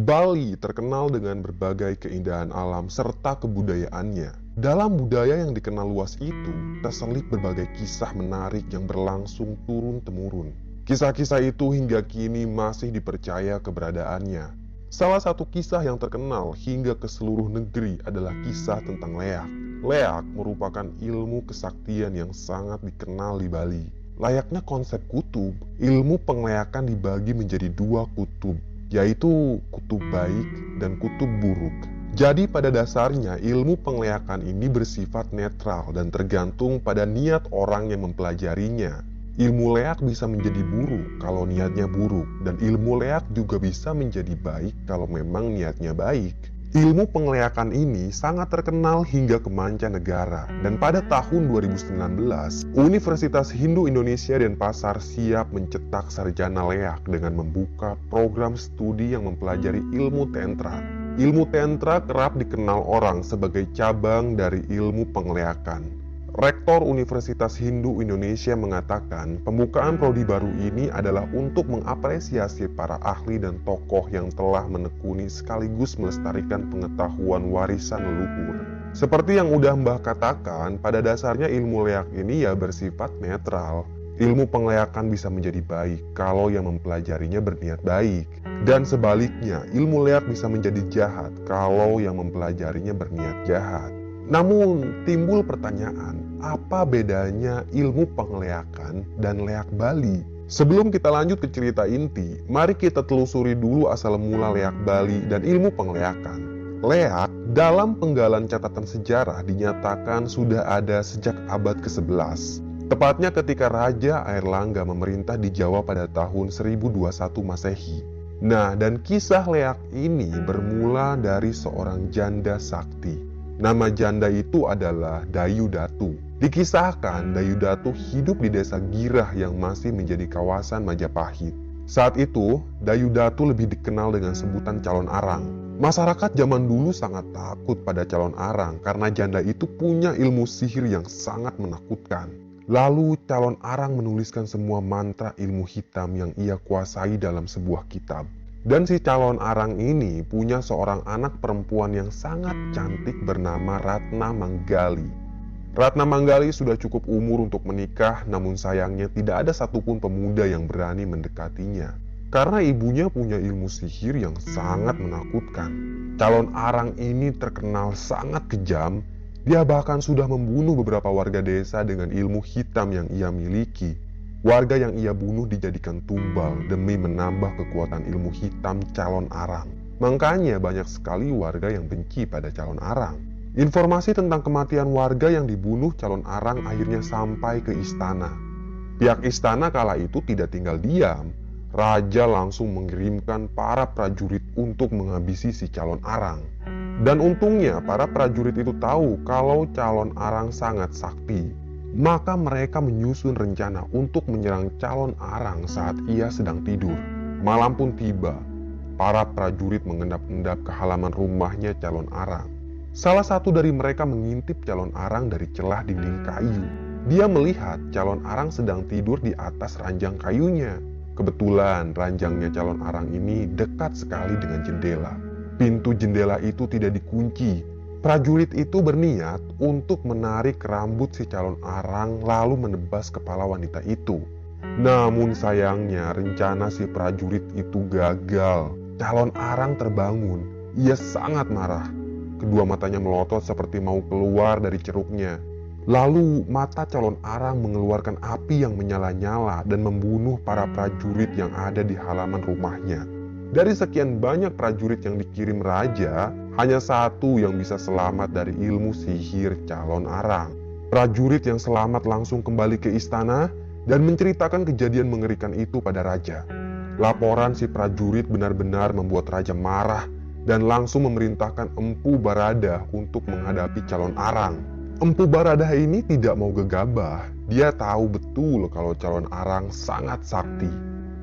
Bali terkenal dengan berbagai keindahan alam serta kebudayaannya. Dalam budaya yang dikenal luas itu, terselip berbagai kisah menarik yang berlangsung turun-temurun. Kisah-kisah itu hingga kini masih dipercaya keberadaannya. Salah satu kisah yang terkenal hingga ke seluruh negeri adalah kisah tentang leak. Leak merupakan ilmu kesaktian yang sangat dikenal di Bali. Layaknya konsep kutub, ilmu pengleakan dibagi menjadi dua kutub, yaitu kutub baik dan kutub buruk. Jadi pada dasarnya ilmu pengleakan ini bersifat netral dan tergantung pada niat orang yang mempelajarinya. Ilmu leak bisa menjadi buruk kalau niatnya buruk, dan ilmu leak juga bisa menjadi baik kalau memang niatnya baik. Ilmu pengleakan ini sangat terkenal hingga ke mancanegara, dan pada tahun 2019, Universitas Hindu Indonesia Denpasar siap mencetak sarjana leak dengan membuka program studi yang mempelajari ilmu tantra. Ilmu tantra kerap dikenal orang sebagai cabang dari ilmu pengleakan. Rektor Universitas Hindu Indonesia mengatakan pembukaan prodi baru ini adalah untuk mengapresiasi para ahli dan tokoh yang telah menekuni sekaligus melestarikan pengetahuan warisan leluhur. Seperti yang udah Mbah katakan, pada dasarnya ilmu leak ini ya bersifat netral. Ilmu pengleakan bisa menjadi baik kalau yang mempelajarinya berniat baik. Dan sebaliknya, ilmu leak bisa menjadi jahat kalau yang mempelajarinya berniat jahat. Namun timbul pertanyaan, apa bedanya ilmu pengleakan dan leak Bali? Sebelum kita lanjut ke cerita inti, mari kita telusuri dulu asal mula leak Bali dan ilmu pengleakan. Leak dalam penggalan catatan sejarah dinyatakan sudah ada sejak abad ke-11. Tepatnya ketika Raja Airlangga memerintah di Jawa pada tahun 1021 Masehi. Nah, dan kisah leak ini bermula dari seorang janda sakti. Nama janda itu adalah Dayu Datu. Dikisahkan Dayu Datu hidup di desa Girah yang masih menjadi kawasan Majapahit. Saat itu, Dayu Datu lebih dikenal dengan sebutan calon arang. Masyarakat zaman dulu sangat takut pada calon arang karena janda itu punya ilmu sihir yang sangat menakutkan. Lalu calon arang menuliskan semua mantra ilmu hitam yang ia kuasai dalam sebuah kitab. Dan si calon arang ini punya seorang anak perempuan yang sangat cantik bernama Ratna Manggali. Ratna Manggali sudah cukup umur untuk menikah, namun sayangnya tidak ada satupun pemuda yang berani mendekatinya. Karena ibunya punya ilmu sihir yang sangat menakutkan. Calon arang ini terkenal sangat kejam, dia bahkan sudah membunuh beberapa warga desa dengan ilmu hitam yang ia miliki. Warga yang ia bunuh dijadikan tumbal demi menambah kekuatan ilmu hitam calon arang. Makanya banyak sekali warga yang benci pada calon arang. Informasi tentang kematian warga yang dibunuh calon arang akhirnya sampai ke istana. Pihak istana kala itu tidak tinggal diam. Raja langsung mengirimkan para prajurit untuk menghabisi si calon arang. Dan untungnya para prajurit itu tahu kalau calon arang sangat sakti. Maka mereka menyusun rencana untuk menyerang calon arang saat ia sedang tidur. Malam pun tiba. Para prajurit mengendap-endap ke halaman rumahnya calon arang. Salah satu dari mereka mengintip calon arang dari celah dinding kayu. Dia melihat calon arang sedang tidur di atas ranjang kayunya. Kebetulan ranjangnya calon arang ini dekat sekali dengan jendela. Pintu jendela itu tidak dikunci. Prajurit itu berniat untuk menarik rambut si calon arang lalu menebas kepala wanita itu. Namun sayangnya rencana si prajurit itu gagal. Calon arang terbangun. Ia sangat marah. Kedua matanya melotot seperti mau keluar dari ceruknya. Lalu mata calon arang mengeluarkan api yang menyala-nyala dan membunuh para prajurit yang ada di halaman rumahnya. Dari sekian banyak prajurit yang dikirim raja, hanya satu yang bisa selamat dari ilmu sihir calon arang. Prajurit yang selamat langsung kembali ke istana dan menceritakan kejadian mengerikan itu pada raja. Laporan si prajurit benar-benar membuat raja marah dan langsung memerintahkan Empu Barada untuk menghadapi calon arang. Empu Baradah ini tidak mau gegabah. Dia tahu betul kalau calon Arang sangat sakti.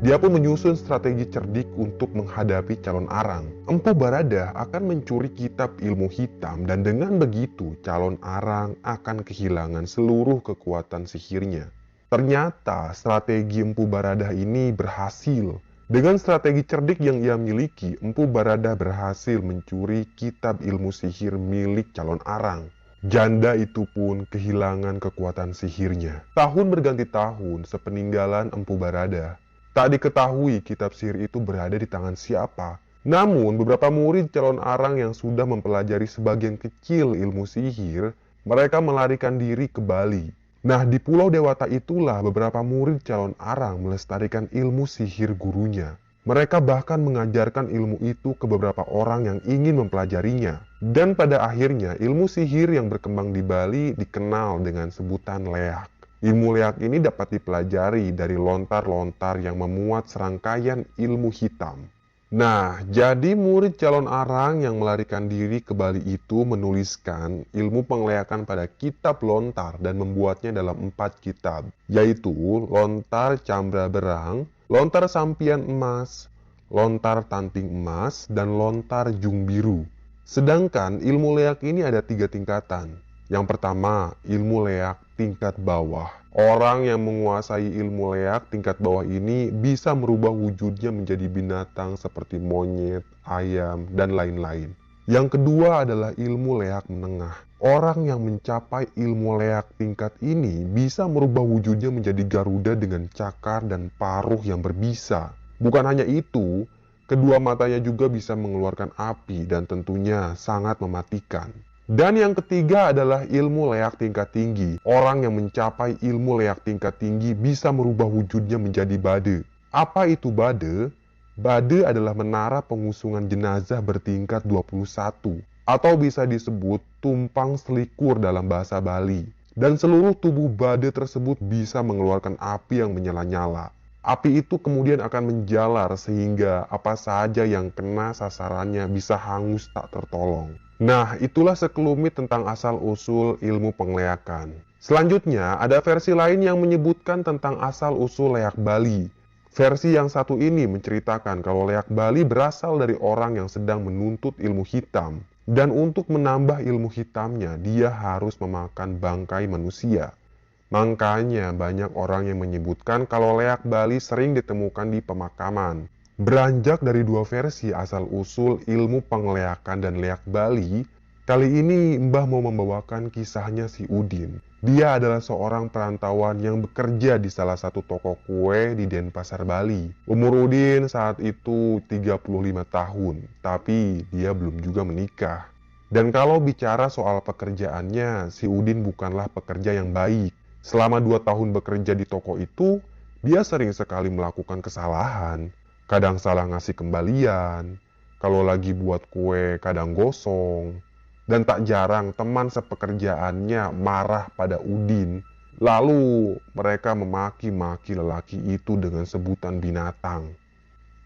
Dia pun menyusun strategi cerdik untuk menghadapi calon Arang. Empu Baradah akan mencuri kitab ilmu hitam dan dengan begitu calon Arang akan kehilangan seluruh kekuatan sihirnya. Ternyata strategi Empu Baradah ini berhasil. Dengan strategi cerdik yang ia miliki, Empu Baradah berhasil mencuri kitab ilmu sihir milik calon Arang. Janda itu pun kehilangan kekuatan sihirnya. Tahun berganti tahun sepeninggalan Empu Baradah. Tak diketahui kitab sihir itu berada di tangan siapa. Namun beberapa murid calon Arang yang sudah mempelajari sebagian kecil ilmu sihir, mereka melarikan diri ke Bali. Nah, di Pulau Dewata itulah beberapa murid calon Arang melestarikan ilmu sihir gurunya. Mereka bahkan mengajarkan ilmu itu ke beberapa orang yang ingin mempelajarinya. Dan pada akhirnya ilmu sihir yang berkembang di Bali dikenal dengan sebutan leak. Ilmu leak ini dapat dipelajari dari lontar-lontar yang memuat serangkaian ilmu hitam. Nah, jadi murid calon Arang yang melarikan diri ke Bali itu menuliskan ilmu pengleakan pada kitab lontar dan membuatnya dalam 4 kitab, yaitu lontar cambra berang, lontar sampian emas, lontar tanting emas, dan lontar jung biru. Sedangkan ilmu leak ini ada 3 tingkatan. Yang pertama, ilmu leak tingkat bawah. Orang yang menguasai ilmu leak tingkat bawah ini bisa merubah wujudnya menjadi binatang seperti monyet, ayam, dan lain-lain. Yang kedua adalah ilmu leak menengah. Orang yang mencapai ilmu leak tingkat ini bisa merubah wujudnya menjadi Garuda dengan cakar dan paruh yang berbisa. Bukan hanya itu, kedua matanya juga bisa mengeluarkan api dan tentunya sangat mematikan. Dan yang ketiga adalah ilmu leak tingkat tinggi. Orang yang mencapai ilmu leak tingkat tinggi bisa merubah wujudnya menjadi bade. Apa itu bade? Bade adalah menara pengusungan jenazah bertingkat 21. Atau bisa disebut tumpang selikur dalam bahasa Bali. Dan seluruh tubuh bade tersebut bisa mengeluarkan api yang menyala-nyala. Api itu kemudian akan menjalar sehingga apa saja yang kena sasarannya bisa hangus tak tertolong. Nah, itulah sekelumit tentang asal-usul ilmu pengleakan. Selanjutnya, ada versi lain yang menyebutkan tentang asal-usul leak Bali. Versi yang satu ini menceritakan kalau leak Bali berasal dari orang yang sedang menuntut ilmu hitam. Dan untuk menambah ilmu hitamnya, dia harus memakan bangkai manusia. Makanya banyak orang yang menyebutkan kalau leak Bali sering ditemukan di pemakaman. Beranjak dari 2 versi asal-usul ilmu pengleakan dan leak Bali, kali ini Mbah mau membawakan kisahnya si Udin. Dia adalah seorang perantauan yang bekerja di salah satu toko kue di Denpasar, Bali. Umur Udin saat itu 35 tahun, tapi dia belum juga menikah. Dan kalau bicara soal pekerjaannya, si Udin bukanlah pekerja yang baik. Selama 2 tahun bekerja di toko itu, dia sering sekali melakukan kesalahan. Kadang salah ngasih kembalian, kalau lagi buat kue kadang gosong, dan tak jarang teman sepekerjaannya marah pada Udin. Lalu mereka memaki-maki lelaki itu dengan sebutan binatang.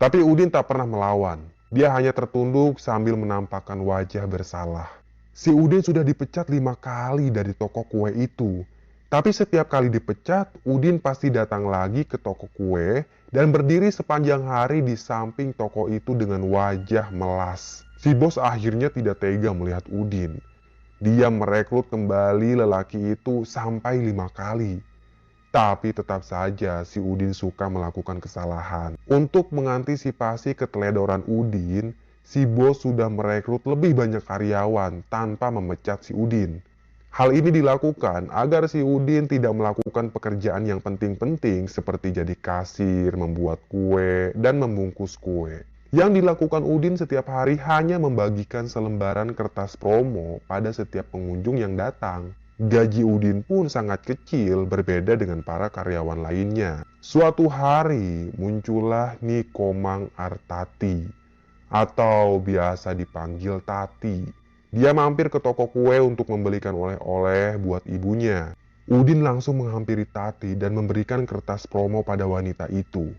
Tapi Udin tak pernah melawan, dia hanya tertunduk sambil menampakkan wajah bersalah. Si Udin sudah dipecat 5 kali dari toko kue itu. Tapi setiap kali dipecat, Udin pasti datang lagi ke toko kue dan berdiri sepanjang hari di samping toko itu dengan wajah melas. Si bos akhirnya tidak tega melihat Udin. Dia merekrut kembali lelaki itu sampai 5 kali. Tapi tetap saja si Udin suka melakukan kesalahan. Untuk mengantisipasi keteledoran Udin, si bos sudah merekrut lebih banyak karyawan tanpa memecat si Udin. Hal ini dilakukan agar si Udin tidak melakukan pekerjaan yang penting-penting seperti jadi kasir, membuat kue, dan membungkus kue. Yang dilakukan Udin setiap hari hanya membagikan selembaran kertas promo pada setiap pengunjung yang datang. Gaji Udin pun sangat kecil berbeda dengan para karyawan lainnya. Suatu hari muncullah Nikomang Artati atau biasa dipanggil Tati. Dia mampir ke toko kue untuk membelikan oleh-oleh buat ibunya. Udin langsung menghampiri Tati dan memberikan kertas promo pada wanita itu.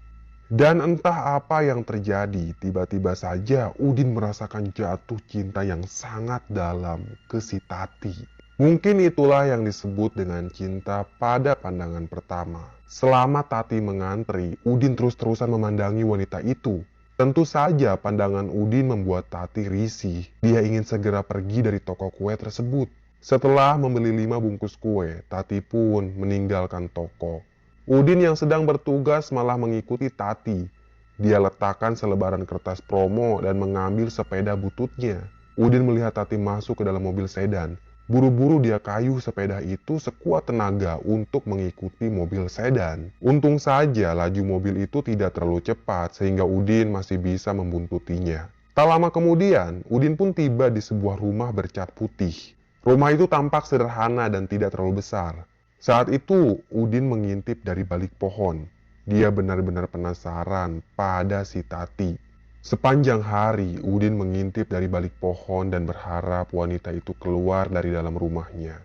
Dan entah apa yang terjadi, tiba-tiba saja Udin merasakan jatuh cinta yang sangat dalam ke si Tati. Mungkin itulah yang disebut dengan cinta pada pandangan pertama. Selama Tati mengantri, Udin terus-terusan memandangi wanita itu. Tentu saja pandangan Udin membuat Tati risih. Dia ingin segera pergi dari toko kue tersebut. Setelah membeli 5 bungkus kue, Tati pun meninggalkan toko. Udin yang sedang bertugas malah mengikuti Tati. Dia letakkan selebaran kertas promo dan mengambil sepeda bututnya. Udin melihat Tati masuk ke dalam mobil sedan. Buru-buru dia kayuh sepeda itu sekuat tenaga untuk mengikuti mobil sedan. Untung saja laju mobil itu tidak terlalu cepat sehingga Udin masih bisa membuntutinya. Tak lama kemudian, Udin pun tiba di sebuah rumah bercat putih. Rumah itu tampak sederhana dan tidak terlalu besar. Saat itu, Udin mengintip dari balik pohon. Dia benar-benar penasaran pada si Tati. Sepanjang hari, Udin mengintip dari balik pohon dan berharap wanita itu keluar dari dalam rumahnya.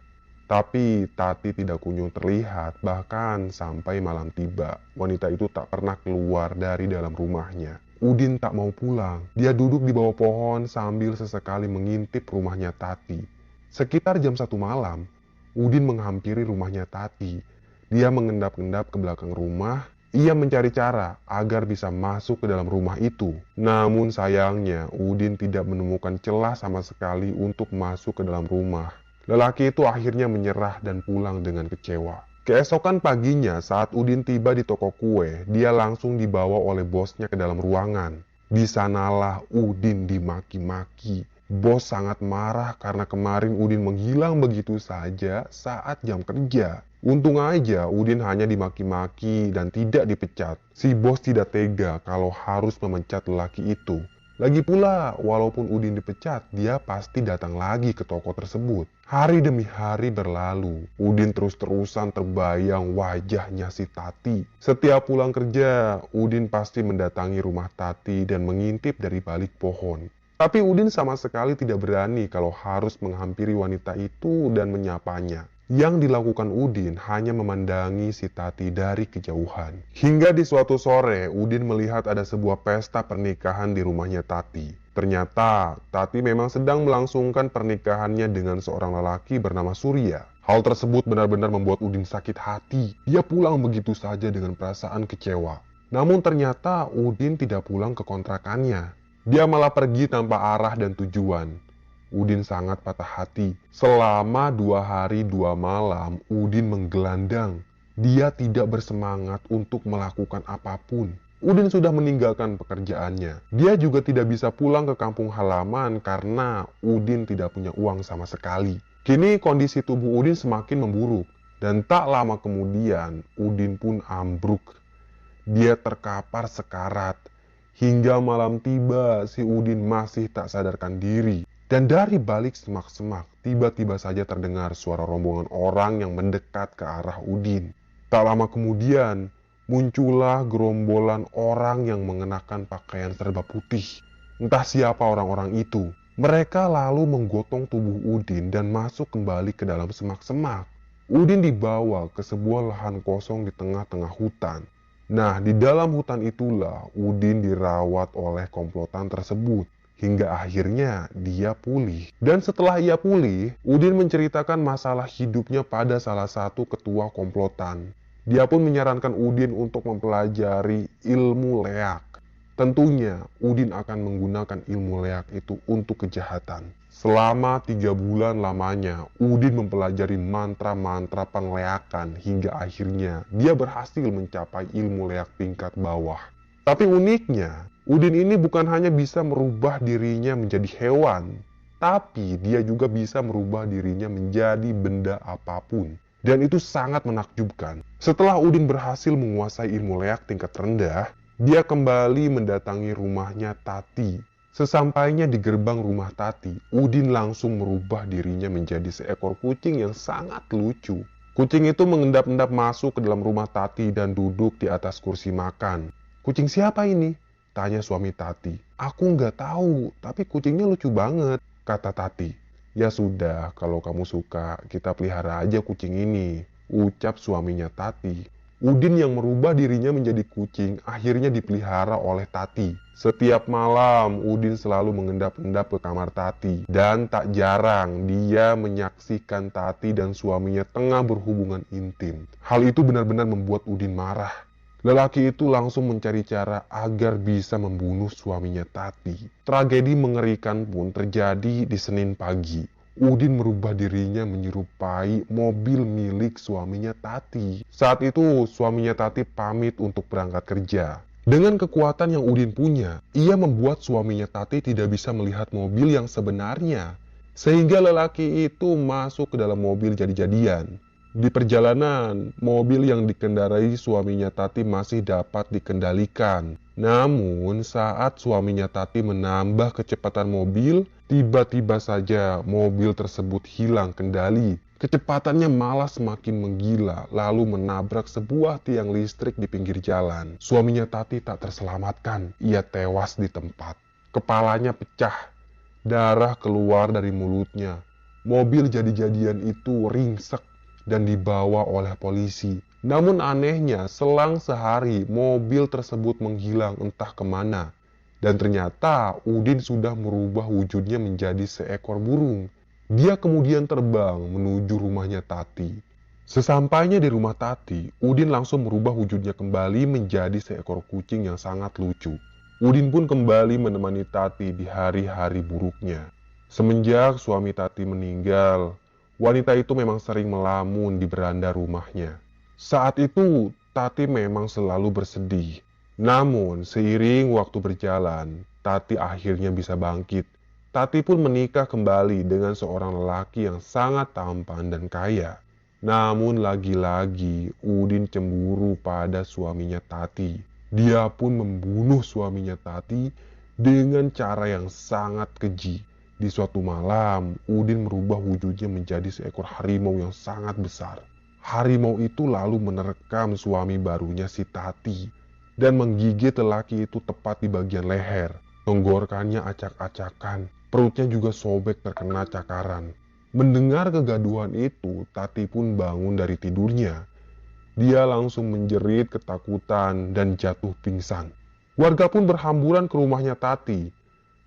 Tapi Tati tidak kunjung terlihat, bahkan sampai malam tiba. Wanita itu tak pernah keluar dari dalam rumahnya. Udin tak mau pulang. Dia duduk di bawah pohon sambil sesekali mengintip rumahnya Tati. Sekitar jam 1 malam, Udin menghampiri rumahnya Tati. Dia mengendap-endap ke belakang rumah. Ia mencari cara agar bisa masuk ke dalam rumah itu. Namun sayangnya, Udin tidak menemukan celah sama sekali untuk masuk ke dalam rumah. Lelaki itu akhirnya menyerah dan pulang dengan kecewa. Keesokan paginya, saat Udin tiba di toko kue, dia langsung dibawa oleh bosnya ke dalam ruangan. Di sanalah Udin dimaki-maki. Bos sangat marah karena kemarin Udin menghilang begitu saja saat jam kerja. Untung aja Udin hanya dimaki-maki dan tidak dipecat. Si bos tidak tega kalau harus memecat lelaki itu. Lagi pula, walaupun Udin dipecat, dia pasti datang lagi ke toko tersebut. Hari demi hari berlalu, Udin terus-terusan terbayang wajahnya si Tati. Setiap pulang kerja, Udin pasti mendatangi rumah Tati dan mengintip dari balik pohon. Tapi Udin sama sekali tidak berani kalau harus menghampiri wanita itu dan menyapanya. Yang dilakukan Udin hanya memandangi si Tati dari kejauhan. Hingga di suatu sore, Udin melihat ada sebuah pesta pernikahan di rumahnya Tati. Ternyata, Tati memang sedang melangsungkan pernikahannya dengan seorang lelaki bernama Surya. Hal tersebut benar-benar membuat Udin sakit hati. Dia pulang begitu saja dengan perasaan kecewa. Namun ternyata Udin tidak pulang ke kontrakannya. Dia malah pergi tanpa arah dan tujuan. Udin sangat patah hati. Selama 2 hari 2 malam, Udin menggelandang. Dia tidak bersemangat untuk melakukan apapun. Udin sudah meninggalkan pekerjaannya. Dia juga tidak bisa pulang ke kampung halaman karena Udin tidak punya uang sama sekali. Kini kondisi tubuh Udin semakin memburuk. Dan tak lama kemudian, Udin pun ambruk. Dia terkapar sekarat. Hingga malam tiba, si Udin masih tak sadarkan diri. Dan dari balik semak-semak, tiba-tiba saja terdengar suara rombongan orang yang mendekat ke arah Udin. Tak lama kemudian, muncullah gerombolan orang yang mengenakan pakaian serba putih. Entah siapa orang-orang itu. Mereka lalu menggotong tubuh Udin dan masuk kembali ke dalam semak-semak. Udin dibawa ke sebuah lahan kosong di tengah-tengah hutan. Nah, di dalam hutan itulah Udin dirawat oleh komplotan tersebut. Hingga akhirnya dia pulih. Dan setelah ia pulih, Udin menceritakan masalah hidupnya pada salah satu ketua komplotan. Dia pun menyarankan Udin untuk mempelajari ilmu leak. Tentunya Udin akan menggunakan ilmu leak itu untuk kejahatan. Selama 3 bulan lamanya, Udin mempelajari mantra-mantra penleakan hingga akhirnya dia berhasil mencapai ilmu leak tingkat bawah. Tapi uniknya, Udin ini bukan hanya bisa merubah dirinya menjadi hewan, tapi dia juga bisa merubah dirinya menjadi benda apapun. Dan itu sangat menakjubkan. Setelah Udin berhasil menguasai ilmu leak tingkat rendah, dia kembali mendatangi rumahnya Tati. Sesampainya di gerbang rumah Tati, Udin langsung merubah dirinya menjadi seekor kucing yang sangat lucu. Kucing itu mengendap-endap masuk ke dalam rumah Tati dan duduk di atas kursi makan. "Kucing siapa ini?" tanya suami Tati. "Aku nggak tahu, tapi kucingnya lucu banget," kata Tati. "Ya sudah, kalau kamu suka, kita pelihara aja kucing ini," ucap suaminya Tati. Udin yang merubah dirinya menjadi kucing akhirnya dipelihara oleh Tati. Setiap malam, Udin selalu mengendap-endap ke kamar Tati. Dan tak jarang dia menyaksikan Tati dan suaminya tengah berhubungan intim. Hal itu benar-benar membuat Udin marah. Lelaki itu langsung mencari cara agar bisa membunuh suaminya Tati. Tragedi mengerikan pun terjadi di Senin pagi. Udin merubah dirinya menyerupai mobil milik suaminya Tati. Saat itu suaminya Tati pamit untuk berangkat kerja. Dengan kekuatan yang Udin punya, ia membuat suaminya Tati tidak bisa melihat mobil yang sebenarnya. Sehingga lelaki itu masuk ke dalam mobil jadi-jadian. Di perjalanan, mobil yang dikendarai suaminya Tati masih dapat dikendalikan. Namun, saat suaminya Tati menambah kecepatan mobil, tiba-tiba saja mobil tersebut hilang kendali. Kecepatannya malah semakin menggila, lalu menabrak sebuah tiang listrik di pinggir jalan. Suaminya Tati tak terselamatkan, ia tewas di tempat. Kepalanya pecah, darah keluar dari mulutnya. Mobil jadi-jadian itu ringsek dan dibawa oleh polisi. Namun anehnya, selang sehari mobil tersebut menghilang entah kemana. Dan ternyata Udin sudah merubah wujudnya menjadi seekor burung. Dia kemudian terbang menuju rumahnya Tati. Sesampainya di rumah Tati, Udin langsung merubah wujudnya kembali menjadi seekor kucing yang sangat lucu. Udin pun kembali menemani Tati di hari-hari buruknya. Semenjak suami Tati meninggal, wanita itu memang sering melamun di beranda rumahnya. Saat itu, Tati memang selalu bersedih. Namun, seiring waktu berjalan, Tati akhirnya bisa bangkit. Tati pun menikah kembali dengan seorang lelaki yang sangat tampan dan kaya. Namun lagi-lagi, Udin cemburu pada suaminya Tati. Dia pun membunuh suaminya Tati dengan cara yang sangat keji. Di suatu malam, Udin merubah wujudnya menjadi seekor harimau yang sangat besar. Harimau itu lalu menerkam suami barunya si Tati dan menggigit lelaki itu tepat di bagian leher. Tenggorokannya acak-acakan, perutnya juga sobek terkena cakaran. Mendengar kegaduhan itu, Tati pun bangun dari tidurnya. Dia langsung menjerit ketakutan dan jatuh pingsan. Warga pun berhamburan ke rumahnya Tati.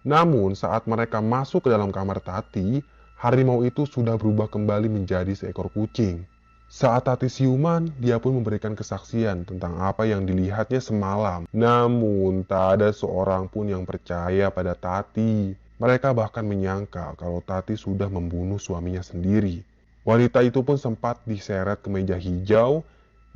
Namun saat mereka masuk ke dalam kamar Tati, harimau itu sudah berubah kembali menjadi seekor kucing. Saat Tati siuman, dia pun memberikan kesaksian tentang apa yang dilihatnya semalam. Namun tak ada seorang pun yang percaya pada Tati. Mereka bahkan menyangka kalau Tati sudah membunuh suaminya sendiri. Wanita itu pun sempat diseret ke meja hijau,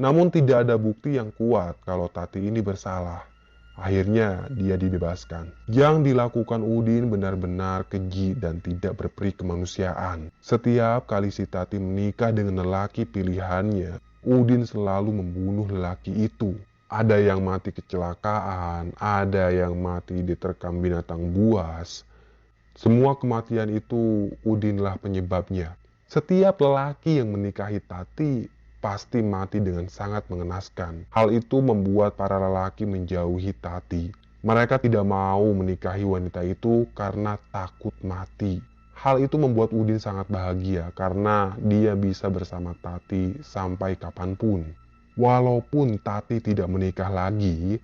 namun tidak ada bukti yang kuat kalau Tati ini bersalah. Akhirnya dia dibebaskan. Yang dilakukan Udin benar-benar keji dan tidak berperi kemanusiaan. Setiap kali si Tati menikah dengan lelaki pilihannya, Udin selalu membunuh lelaki itu. Ada yang mati kecelakaan, ada yang mati diterkam binatang buas. Semua kematian itu Udinlah penyebabnya. Setiap lelaki yang menikahi Tati pasti mati dengan sangat mengenaskan. Hal itu membuat para lelaki menjauhi Tati. Mereka tidak mau menikahi wanita itu karena takut mati. Hal itu membuat Udin sangat bahagia karena dia bisa bersama Tati sampai kapanpun. Walaupun Tati tidak menikah lagi,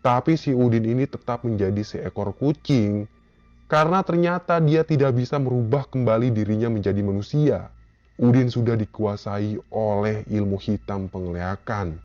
tapi si Udin ini tetap menjadi seekor kucing karena ternyata dia tidak bisa merubah kembali dirinya menjadi manusia. Udin sudah dikuasai oleh ilmu hitam pengeleakan.